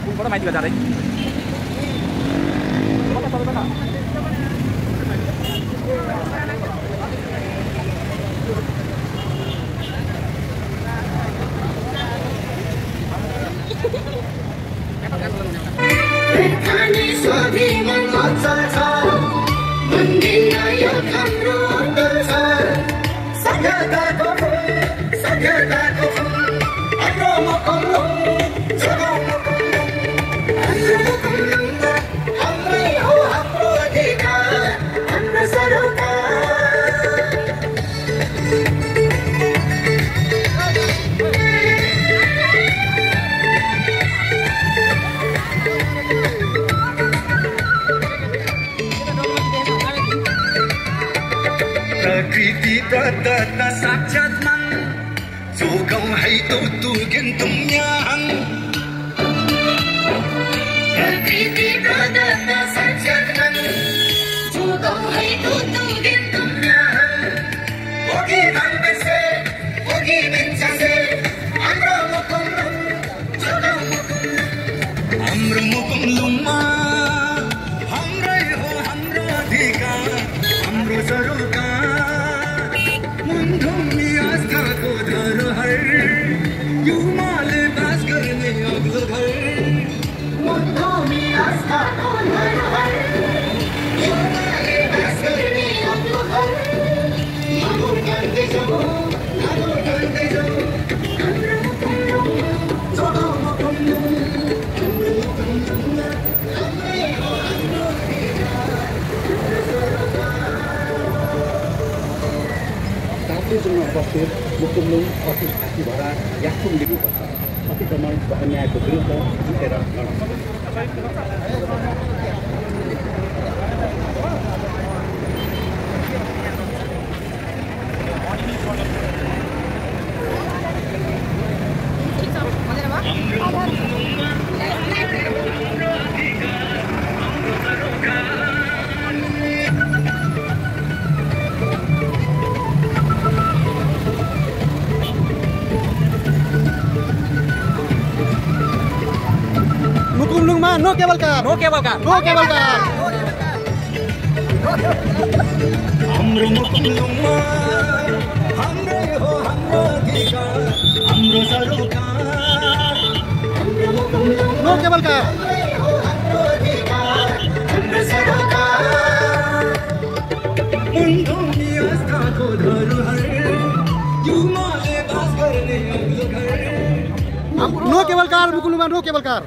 पुलबाट माइतीको जाँदै प्रकृति प्रदत्त साक्षात मन जोगाउँ है तुगेन तुमयाङ प्रकृति प्रदत्त साक्षात मन जोगाउँ है तुगेन तुमयाङ ओगी नम्बसे ओगी बिन्छसे हाम्रो मुकुमलुङमा हाम्रै हो हाम्रो अधिकार हाम्रो सरोकार मुन्धुमी आस्थाको धरोहर युमाले बास गर्ने अग्लो घर मुन्धुमी आस्थाको धरोहर युमाले बास गर्ने अग्लो घर नागो गर्दै जाऊ हाम्रो मुकुमलुङ जोगाउँ मुकुमलुङ ताप्लेजुङमा बस्दै मुकुमलुङ अफिस फाँसी भरा याक्थुङ लिनुपर्छ अतिक्रमण र अन्यायको विरुद्ध जितेर लड्नु मुकुमलुङमा नो केबल कार हाम्रो मुकुमलुङमा हाम्रै हो हाम्रो अधिकार हाम्रो सरोकार नो केबल कार हाम्रो सरोकार मुन्धुमी आस्थाको धरोहर युमाले बास गर्ने अग्लो घर नो केबल कार मुकुमलुङमा नो केबल कार